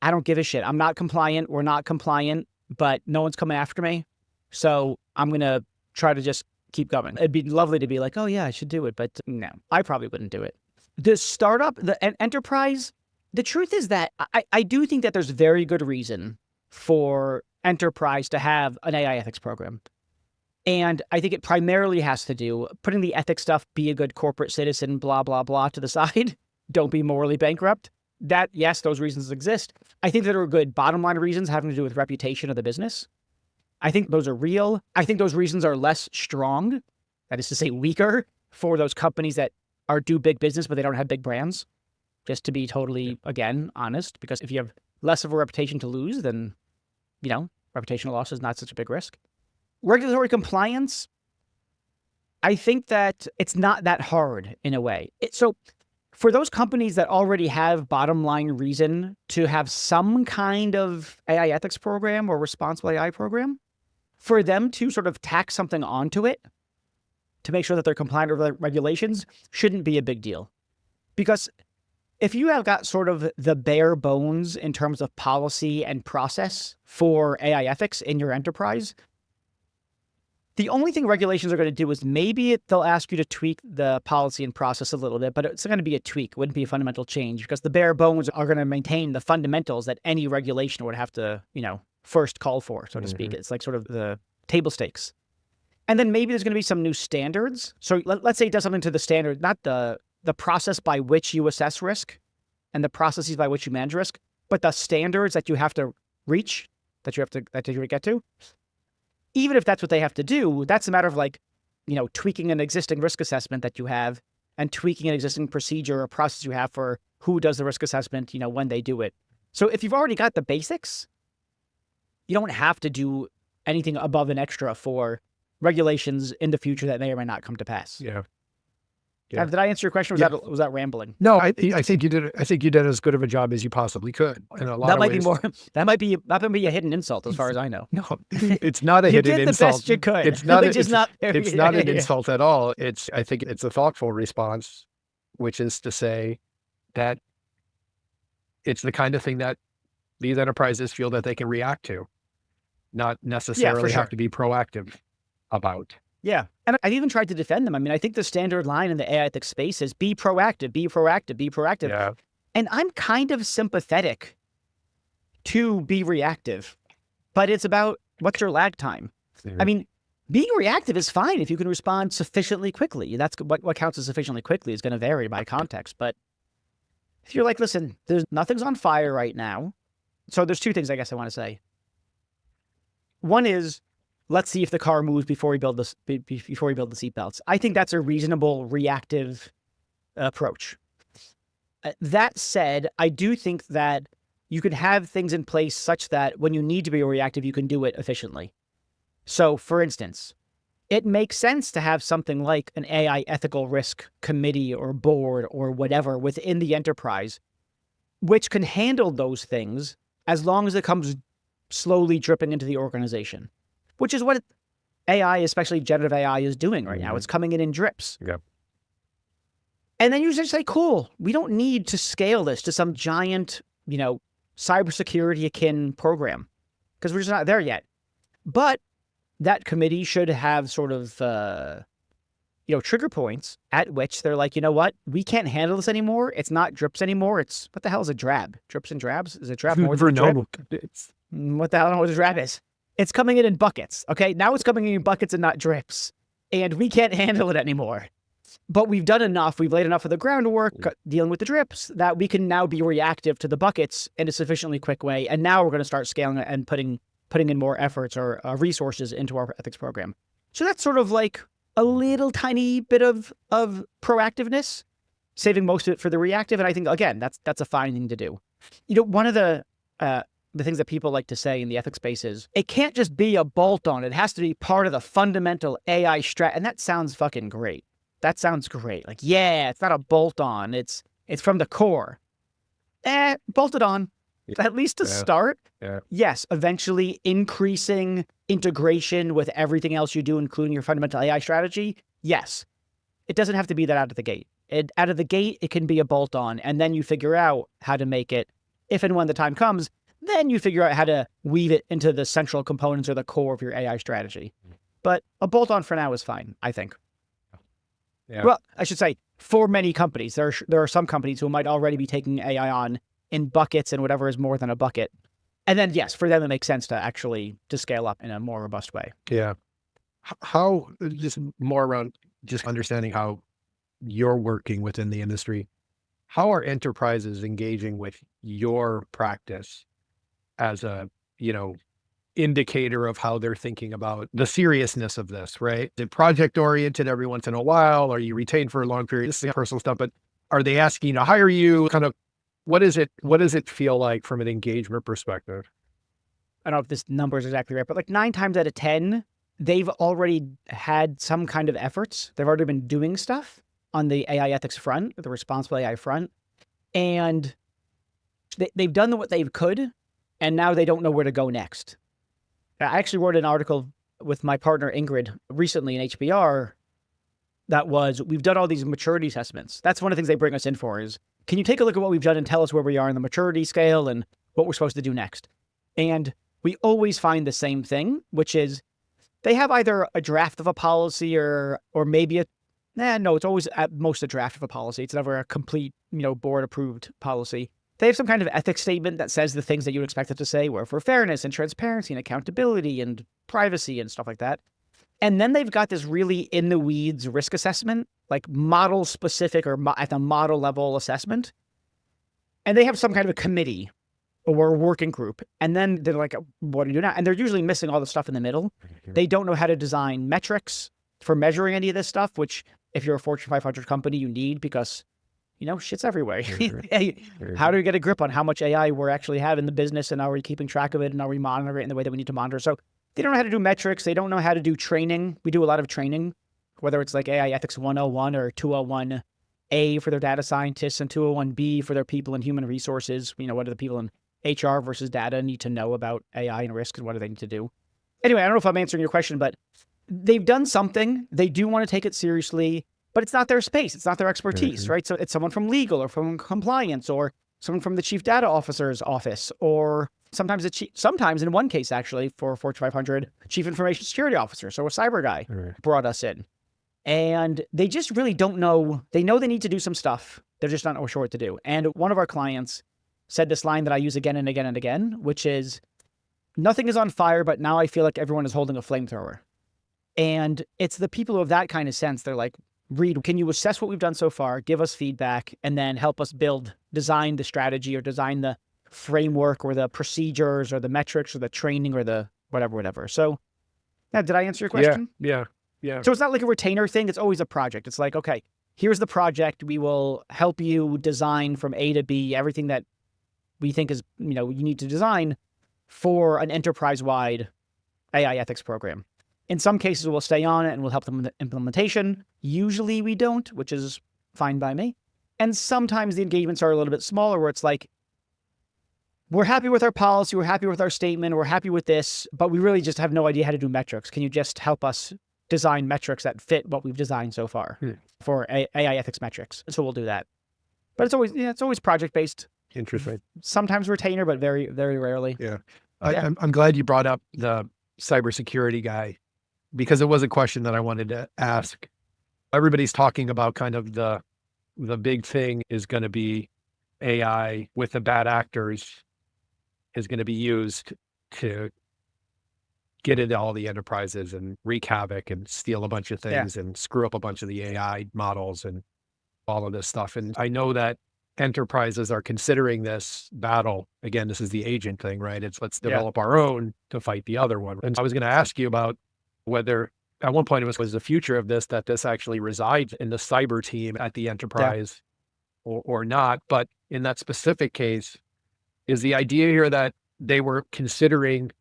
I don't give a shit. I'm not compliant. We're not compliant, but no one's coming after me. So I'm going to try to just keep going. It'd be lovely to be like, oh yeah, I should do it. But no, I probably wouldn't do it. The startup, the enterprise, the truth is that I do think that there's very good reason for enterprise to have an AI ethics program. And I think it primarily has to do putting the ethics stuff, be a good corporate citizen, blah, blah, blah to the side. Don't be morally bankrupt. That, yes, those reasons exist. I think there are good bottom line reasons having to do with reputation of the business. I think those are real. I think those reasons are less strong, that is to say weaker, for those companies that do big business, but they don't have big brands. Just to be totally, again, honest, because if you have less of a reputation to lose, then, reputational loss is not such a big risk. Regulatory compliance, I think that it's not that hard in a way. So for those companies that already have bottom line reason to have some kind of AI ethics program or responsible AI program, for them to sort of tack something onto it to make sure that they're compliant with regulations shouldn't be a big deal. Because if you have got sort of the bare bones in terms of policy and process for AI ethics in your enterprise, the only thing regulations are going to do is maybe they'll ask you to tweak the policy and process a little bit, but it's going to be a tweak. It wouldn't be a fundamental change because the bare bones are going to maintain the fundamentals that any regulation would have to, first call for, so to speak. It's like sort of the table stakes. And then maybe there's going to be some new standards. So let's say it does something to the standard, not the process by which you assess risk and the processes by which you manage risk, but the standards that you have to reach, that you get to. Even if that's what they have to do, that's a matter of tweaking an existing risk assessment that you have and tweaking an existing procedure or process you have for who does the risk assessment, when they do it. So if you've already got the basics, you don't have to do anything above and extra for regulations in the future that may or may not come to pass. Yeah. Did I answer your question? Or was that rambling? No, I think you did. I think you did as good of a job as you possibly could. In a lot that of might ways. be more. That might be a hidden insult, as far as I know. No, it's not a you hidden did the insult. best you could. It's not. It's not an insult at all. I think it's a thoughtful response, which is to say that it's the kind of thing that these enterprises feel that they can react to, not necessarily sure. have to be proactive about. Yeah. And I've even tried to defend them. I mean, I think the standard line in the AI ethics space is be proactive, be proactive, be proactive. Yeah. And I'm kind of sympathetic to be reactive, but it's about what's your lag time. I mean, being reactive is fine if you can respond sufficiently quickly. That's what counts as sufficiently quickly is going to vary by context. But if you're like, listen, nothing's on fire right now. So there's two things I guess I want to say. One is, let's see if the car moves before we build the seatbelts. I think that's a reasonable reactive approach. That said, I do think that you can have things in place such that when you need to be reactive, you can do it efficiently. So, for instance, it makes sense to have something like an AI ethical risk committee or board or whatever within the enterprise, which can handle those things as long as it comes slowly dripping into the organization, which is what AI, especially generative AI, is doing right now. It's coming in drips. Yep. And then you just say, cool, we don't need to scale this to some giant, cybersecurity akin program because we're just not there yet. But that committee should have sort of, trigger points at which they're like, you know what? We can't handle this anymore. It's not drips anymore. It's, what the hell is a drab? Drips and drabs? Is a drab more than a drip? What the hell? I don't know what a drab is. It's coming in buckets. Okay. Now it's coming in buckets and not drips. And we can't handle it anymore. But we've done enough. We've laid enough of the groundwork dealing with the drips that we can now be reactive to the buckets in a sufficiently quick way. And now we're going to start scaling it and putting in more efforts or resources into our ethics program. So that's sort of like a little tiny bit of proactiveness, saving most of it for the reactive. And I think, again, that's a fine thing to do. One of the things that people like to say in the ethics space is it can't just be a bolt-on. It has to be part of the fundamental AI strat. And that sounds fucking great. That sounds great. Like, yeah, it's not a bolt-on. It's from the core. Bolt it on. At least to start. Yeah. Yes, eventually increasing integration with everything else you do, including your fundamental AI strategy. Yes. It doesn't have to be that out of the gate. Out of the gate, it can be a bolt-on, and then you figure out how to make it, if and when the time comes, then you figure out how to weave it into the central components or the core of your AI strategy. But a bolt-on for now is fine, I think. Yeah. Well, I should say, for many companies, there are some companies who might already be taking AI on in buckets and whatever is more than a bucket. And then, yes, for them, it makes sense to scale up in a more robust way. Yeah. How, just more around just understanding how you're working within the industry, how are enterprises engaging with your practice as a, indicator of how they're thinking about the seriousness of this, right? Is it project oriented every once in a while? Are you retained for a long period? This is personal stuff, but are they asking to hire you? Kind of, what does it feel like from an engagement perspective? I don't know if this number is exactly right, but like 9 times out of 10, they've already had some kind of efforts. They've already been doing stuff on the AI ethics front, the responsible AI front. And they've done what they could, and now they don't know where to go next. I actually wrote an article with my partner Ingrid recently in HBR that was, we've done all these maturity assessments. That's one of the things they bring us in for is, can you take a look at what we've done and tell us where we are in the maturity scale and what we're supposed to do next? And we always find the same thing, which is they have either a draft of a policy or maybe it's always at most a draft of a policy. It's never a complete, board approved policy. They have some kind of ethics statement that says the things that you would expect it to say, where for fairness and transparency and accountability and privacy and stuff like that. And then they've got this really in the weeds risk assessment, like model specific or at the model level assessment. And they have some kind of a committee or a working group. And then they're like, what do you do now? And they're usually missing all the stuff in the middle. They don't know how to design metrics for measuring any of this stuff, which if you're a Fortune 500 company, you need because shit's everywhere. How do we get a grip on how much AI we're actually having in the business, and are we keeping track of it, and are we monitoring it in the way that we need to monitor? So they don't know how to do metrics. They don't know how to do training. We do a lot of training, whether it's like AI Ethics 101 or 201A for their data scientists and 201B for their people in human resources. What do the people in HR versus data need to know about AI and risk, and what do they need to do? Anyway, I don't know if I'm answering your question, but they've done something. They do want to take it seriously. But it's not their space. It's not their expertise, right? So it's someone from legal or from compliance or someone from the chief data officer's office or Sometimes sometimes in one case, actually, for Fortune 500, chief information security officer, so a cyber guy, brought us in. And they just really don't know. They know they need to do some stuff. They're just not sure what to do. And one of our clients said this line that I use again and again and again, which is, nothing is on fire, but now I feel like everyone is holding a flamethrower. And it's the people who have that kind of sense. They're like, Reed, can you assess what we've done so far, give us feedback, and then help us design the strategy or design the framework or the procedures or the metrics or the training or the whatever. So, yeah, did I answer your question? Yeah. So it's not like a retainer thing. It's always a project. It's like, okay, here's the project. We will help you design from A to B, everything that we think is, you need to design for an enterprise-wide AI ethics program. In some cases, we'll stay on it and we'll help them with the implementation. Usually we don't, which is fine by me. And sometimes the engagements are a little bit smaller where it's like, we're happy with our policy, we're happy with our statement, we're happy with this, but we really just have no idea how to do metrics. Can you just help us design metrics that fit what we've designed so far for AI ethics metrics? So we'll do that. But it's always project-based. Interesting. Sometimes retainer, but very, very rarely. Yeah. I'm glad you brought up the cybersecurity guy, because it was a question that I wanted to ask. Everybody's talking about kind of the big thing is going to be AI with the bad actors is going to be used to get into all the enterprises and wreak havoc and steal a bunch of things and screw up a bunch of the AI models and all of this stuff. And I know that enterprises are considering this battle. Again, this is the agent thing, right? It's let's develop our own to fight the other one. And I was going to ask you about whether at one point it was the future of this, that this actually resides in the cyber team at the enterprise or not. But in that specific case, is the idea here that they were considering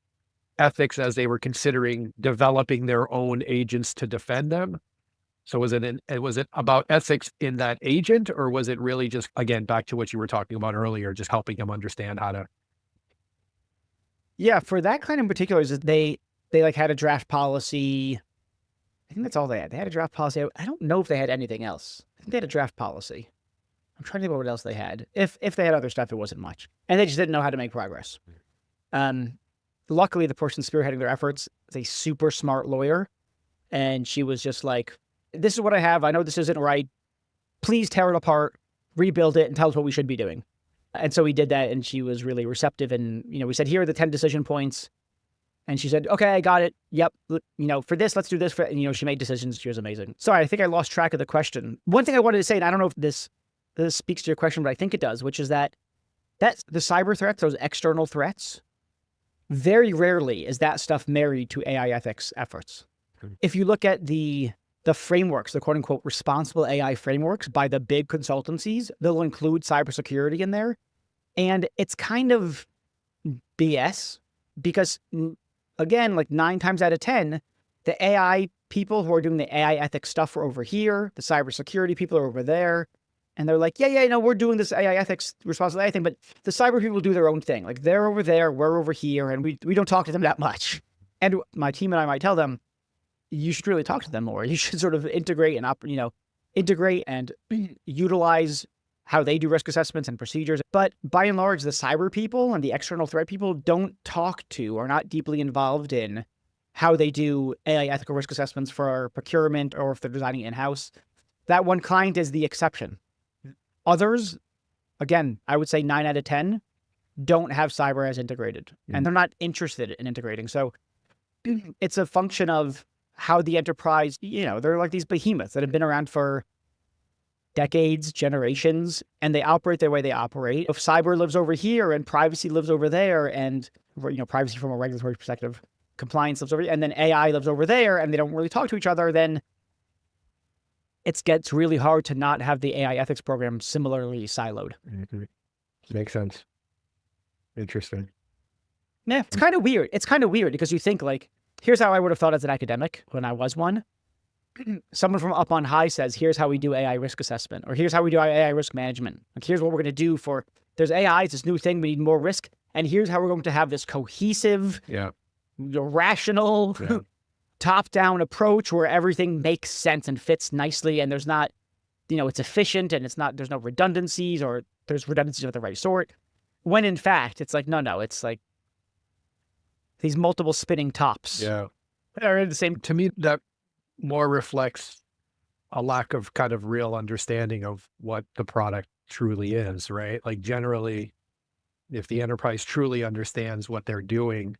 ethics as they were considering developing their own agents to defend them? So was it about ethics in that agent, or was it really just, again, back to what you were talking about earlier, just helping them understand how to? Yeah, for that kind in particular, is that they like had a draft policy. I think that's all they had. They had a draft policy. I don't know if they had anything else. I think they had a draft policy. I'm trying to think about what else they had. If they had other stuff, it wasn't much. And they just didn't know how to make progress. Luckily, the person spearheading their efforts is a super smart lawyer. And she was just like, this is what I have. I know this isn't right. Please tear it apart, rebuild it, and tell us what we should be doing. And so we did that, and she was really receptive. And, we said, here are the 10 decision points. And she said, okay, I got it. Yep. For this, let's do this. She made decisions. She was amazing. Sorry, I think I lost track of the question. One thing I wanted to say, and I don't know if this speaks to your question, but I think it does, which is that the cyber threats, those external threats, very rarely is that stuff married to AI ethics efforts. If you look at the frameworks, the quote unquote responsible AI frameworks by the big consultancies, they'll include cybersecurity in there. And it's kind of BS because, again, like 9 times out of 10, the AI people who are doing the AI ethics stuff are over here. The cybersecurity people are over there. And they're like, we're doing this AI ethics, responsible AI thing, but the cyber people do their own thing. Like they're over there, we're over here, and we don't talk to them that much. And my team and I might tell them, you should really talk to them more. You should sort of integrate and utilize how they do risk assessments and procedures. But by and large, the cyber people and the external threat people don't talk to or not deeply involved in how they do AI ethical risk assessments for procurement or if they're designing in-house. That one client is the exception. Others, again, I would say 9 out of 10 don't have cyber as integrated and they're not interested in integrating. So it's a function of how the enterprise, they're like these behemoths that have been around for decades, generations, and they operate the way they operate. If cyber lives over here and privacy lives over there and, privacy from a regulatory perspective, compliance lives over here, and then AI lives over there and they don't really talk to each other, then it gets really hard to not have the AI ethics program similarly siloed. Makes sense. Interesting. Yeah, it's kind of weird. It's kind of weird because you think like, here's how I would have thought as an academic when I was one. Someone from up on high says, here's how we do AI risk assessment, or here's how we do AI risk management. Like, here's what we're going to do there's AI, it's this new thing, we need more risk. And here's how we're going to have this cohesive, rational, top-down approach where everything makes sense and fits nicely. And there's not, it's efficient and there's no redundancies or there's redundancies of the right sort. When in fact, it's like, no, it's like these multiple spinning tops. Yeah. Are in the same. To me, that more reflects a lack of kind of real understanding of what the product truly is, right? Like generally, if the enterprise truly understands what they're doing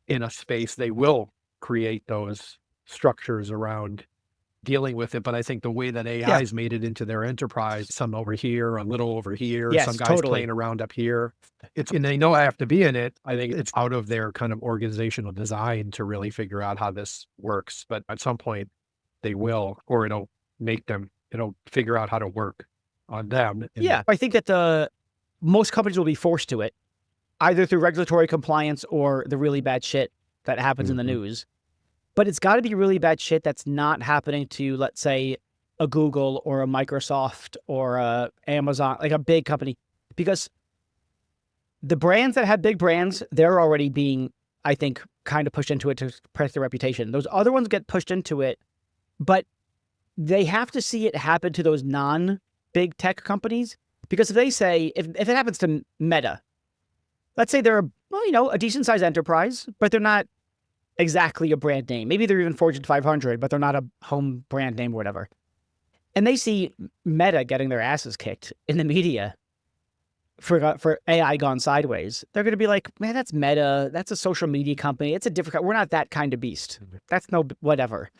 in a space, they will create those structures around dealing with it. But I think the way that AI's made it into their enterprise, some over here, a little over here, Yes, some guys totally. playing around up here, and they know I have to be in it. I think it's out of their kind of organizational design to really figure out how this works. But at some point they will, or it'll figure out how to work on them. Yeah. I think that most companies will be forced to it, either through regulatory compliance or the really bad shit that happens in the news. But it's got to be really bad shit that's not happening to, let's say, a Google or a Microsoft or a Amazon, like a big company. Because the brands that have big brands, they're already being, I think, kind of pushed into it to protect their reputation. Those other ones get pushed into it, but they have to see it happen to those non-big tech companies. Because if they say, if it happens to Meta, let's say they're a decent-sized enterprise, but they're not exactly a brand name. Maybe they're even Fortune 500, but they're not a home brand name or whatever. And they see Meta getting their asses kicked in the media for AI gone sideways. They're going to be like, man, that's Meta. That's a social media company. It's a different, we're not that kind of beast. That's no whatever.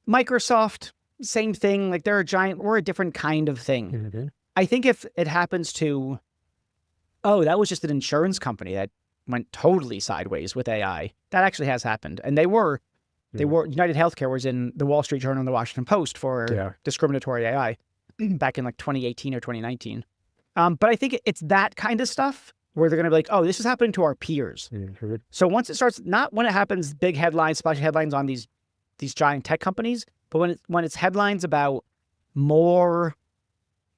Microsoft, same thing. Like they're a giant, we're a different kind of thing. I think if it happens to, that was just an insurance company that went totally sideways with AI. That actually has happened. And they were United Healthcare was in the Wall Street Journal and the Washington Post for discriminatory AI back in like 2018 or 2019. But I think it's that kind of stuff where they're going to be like, oh, this is happening to our peers. So once it starts, not when it happens, big headlines, splashy headlines on these giant tech companies, but when it's headlines about more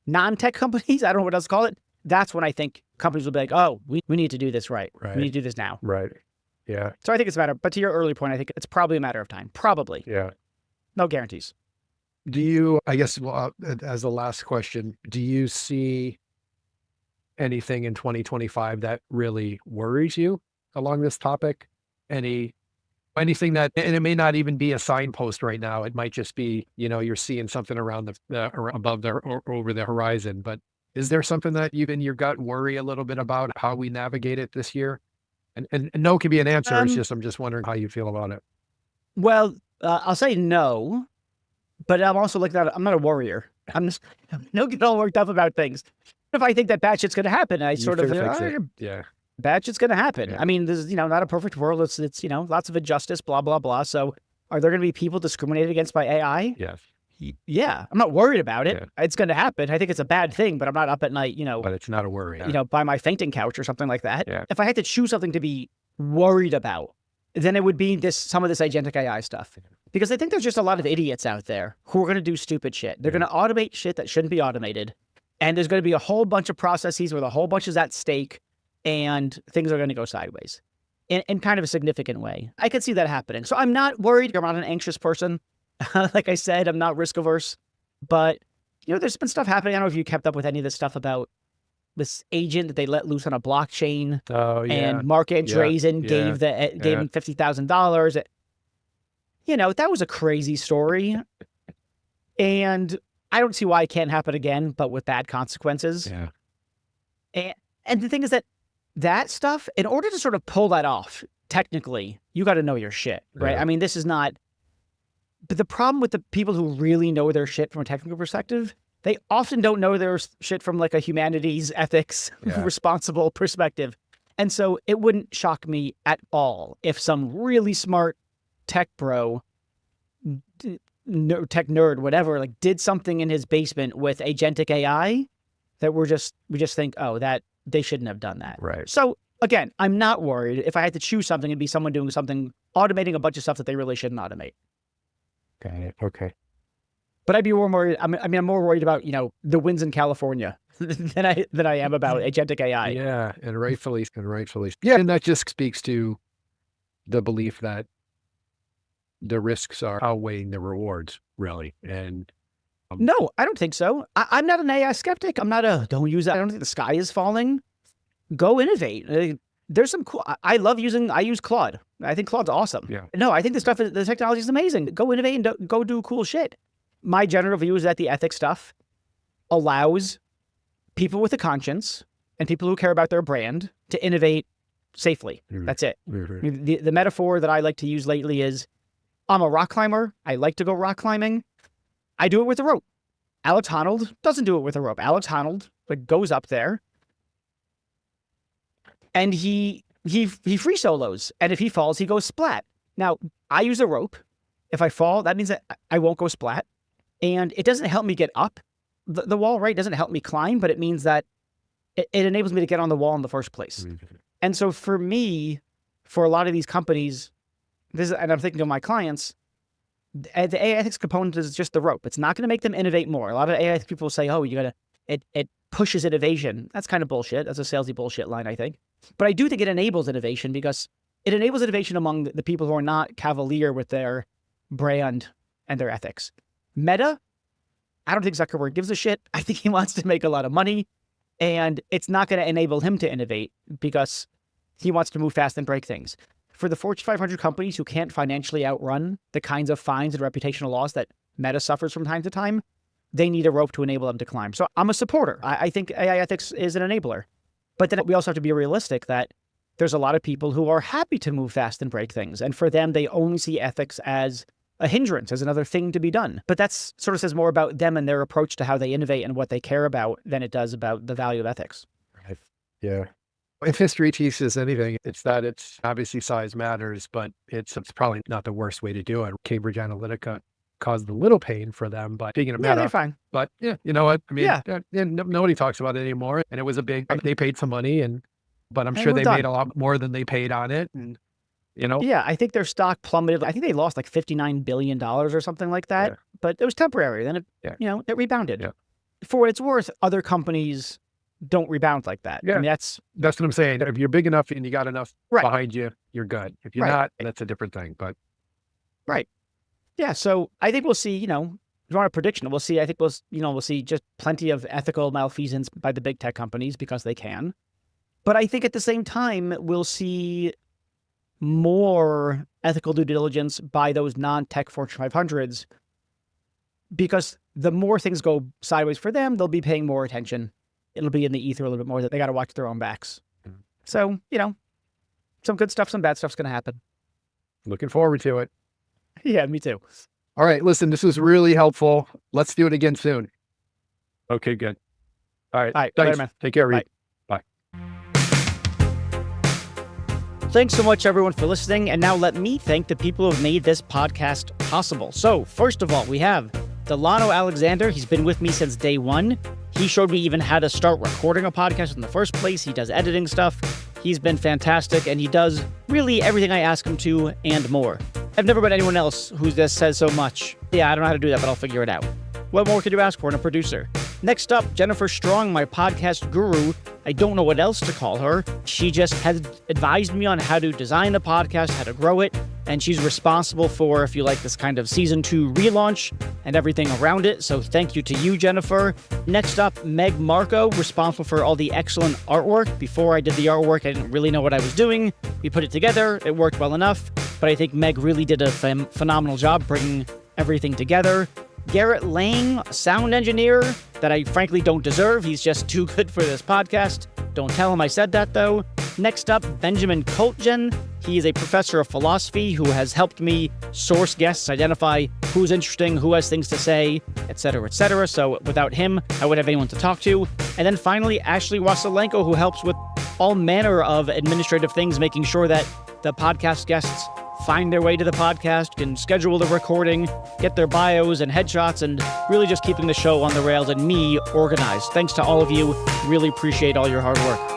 non-tech companies, I don't know what else to call it, that's when I think companies will be like, oh, we need to do this right. We need to do this now. Right. Yeah. So I think it's a matter, but to your early point, I think it's probably a matter of time. Probably. Yeah. No guarantees. Do you, I guess, as the last question, do you see anything in 2025 that really worries you along this topic? Anything that, and it may not even be a signpost right now. It might just be, you're seeing something around above or over the horizon, but is there something that you in your gut worry a little bit about how we navigate it this year? And no can be an answer. It's just, I'm just wondering how you feel about it. Well, I'll say no, but I'm also looking at it. I'm not a worrier. I'm just no get all worked up about things. If I think that bad shit's going to happen, I sort of bad shit's going to happen. Yeah. I mean, there's not a perfect world. It's lots of injustice, blah blah blah. So, are there going to be people discriminated against by AI? Yes. Yeah, I'm not worried about it. Yeah. It's going to happen. I think it's a bad thing, but I'm not up at night, But it's not a worry. By my fainting couch or something like that. Yeah. If I had to choose something to be worried about, then it would be some of this agentic AI stuff. Because I think there's just a lot of idiots out there who are going to do stupid shit. They're going to automate shit that shouldn't be automated. And there's going to be a whole bunch of processes where the whole bunch is at stake and things are going to go sideways in kind of a significant way. I could see that happening. So I'm not worried. I'm not an anxious person. Like I said, I'm not risk averse, but there's been stuff happening. I don't know if you kept up with any of this stuff about this agent that they let loose on a blockchain. Oh, yeah. And Mark Andreessen gave him $50,000. That was a crazy story. And I don't see why it can't happen again, but with bad consequences. Yeah. And the thing is that stuff, in order to sort of pull that off, technically, you got to know your shit, right? Yeah. I mean, this is not. But the problem with the people who really know their shit from a technical perspective, they often don't know their shit from like a humanities, ethics, responsible perspective. And so it wouldn't shock me at all if some really smart tech bro, tech nerd, whatever, like did something in his basement with agentic AI that we just think, oh, that they shouldn't have done that. Right. So again, I'm not worried. If I had to choose something, it'd be someone doing something, automating a bunch of stuff that they really shouldn't automate. Okay. But I'd be more worried. I'm more worried about, the winds in California than I am about agentic AI. Yeah. And rightfully. Yeah. And that just speaks to the belief that the risks are outweighing the rewards, really. And no, I don't think so. I'm not an AI skeptic. I'm not don't use that. I don't think the sky is falling. Go innovate. there's some cool, I use Claude. I think Claude's awesome. Yeah. No, I think the technology is amazing. Go innovate and go do cool shit. My general view is that the ethics stuff allows people with a conscience and people who care about their brand to innovate safely. That's it. The metaphor that I like to use lately is, I'm a rock climber. I like to go rock climbing. I do it with a rope. Alex Honnold doesn't do it with a rope. Alex Honnold goes up there and he free solos. And if he falls, he goes splat. Now, I use a rope. If I fall, that means that I won't go splat. And it doesn't help me get up the wall, right? It doesn't help me climb, but it means that it enables me to get on the wall in the first place. And so for me, for a lot of these companies, and I'm thinking of my clients, the AI ethics component is just the rope. It's not going to make them innovate more. A lot of AI ethics people say, oh, it pushes innovation. That's kind of bullshit. That's a salesy bullshit line, I think. But I do think it enables innovation because it enables innovation among the people who are not cavalier with their brand and their ethics. Meta, I don't think Zuckerberg gives a shit. I think he wants to make a lot of money, and it's not going to enable him to innovate because he wants to move fast and break things. For the Fortune 500 companies who can't financially outrun the kinds of fines and reputational loss that Meta suffers from time to time, they need a rope to enable them to climb. So I'm a supporter. I think AI ethics is an enabler. But then we also have to be realistic that there's a lot of people who are happy to move fast and break things. And for them, they only see ethics as a hindrance, as another thing to be done. But that's sort of says more about them and their approach to how they innovate and what they care about than it does about the value of ethics. Right. Yeah. If history teaches anything, it's that it's obviously size matters, but it's probably not the worst way to do it. Cambridge Analytica caused a little pain for them, but speaking of Meta, they're fine. But yeah, you know what? I mean, nobody talks about it anymore. And it was they paid some money, but I'm sure they made a lot more than they paid on it. And yeah, I think their stock plummeted. I think they lost like $59 billion or something like that. Yeah. But it was temporary. Then it rebounded. Yeah. For what it's worth, other companies don't rebound like that. Yeah. I mean, that's what I'm saying. If you're big enough and you got enough behind you, you're good. If you're not, that's a different thing. But yeah, so I think we'll see, if you want a prediction, we'll see, I think we'll see just plenty of ethical malfeasance by the big tech companies because they can. But I think at the same time, we'll see more ethical due diligence by those non-tech Fortune 500s because the more things go sideways for them, they'll be paying more attention. It'll be in the ether a little bit more that they got to watch their own backs. So, some good stuff, some bad stuff's going to happen. Looking forward to it. Yeah, me too. All right, listen, this was really helpful. Let's do it again soon. Okay, good. All right. Thanks. Later, man. Take care, Reed. Bye. Thanks so much, everyone, for listening. And now let me thank the people who have made this podcast possible. So, first of all, we have Delano Alexander. He's been with me since day one. He showed me even how to start recording a podcast in the first place. He does editing stuff. He's been fantastic, and he does really everything I ask him to and more. I've never met anyone else who just says so much. Yeah, I don't know how to do that, but I'll figure it out. What more could you ask for in a producer? Next up, Jennifer Strong, my podcast guru. I don't know what else to call her. She just has advised me on how to design the podcast, how to grow it, and she's responsible for, if you like, this kind of season 2 relaunch and everything around it. So thank you to you, Jennifer. Next up, Meg Marco, responsible for all the excellent artwork. Before I did the artwork, I didn't really know what I was doing. We put it together. It worked well enough, but I think Meg really did a phenomenal job bringing everything together. Garrett Lang, sound engineer that I frankly don't deserve. He's just too good for this podcast. Don't tell him I said that, though. Next up, Benjamin Koltgen. He is a professor of philosophy who has helped me source guests, identify who's interesting, who has things to say, etc., etc. So without him, I wouldn't have anyone to talk to. And then finally, Ashley Wasilenko, who helps with all manner of administrative things, making sure that the podcast guests find their way to the podcast, can schedule the recording, get their bios and headshots, and really just keeping the show on the rails and me organized. Thanks to all of you. Really appreciate all your hard work.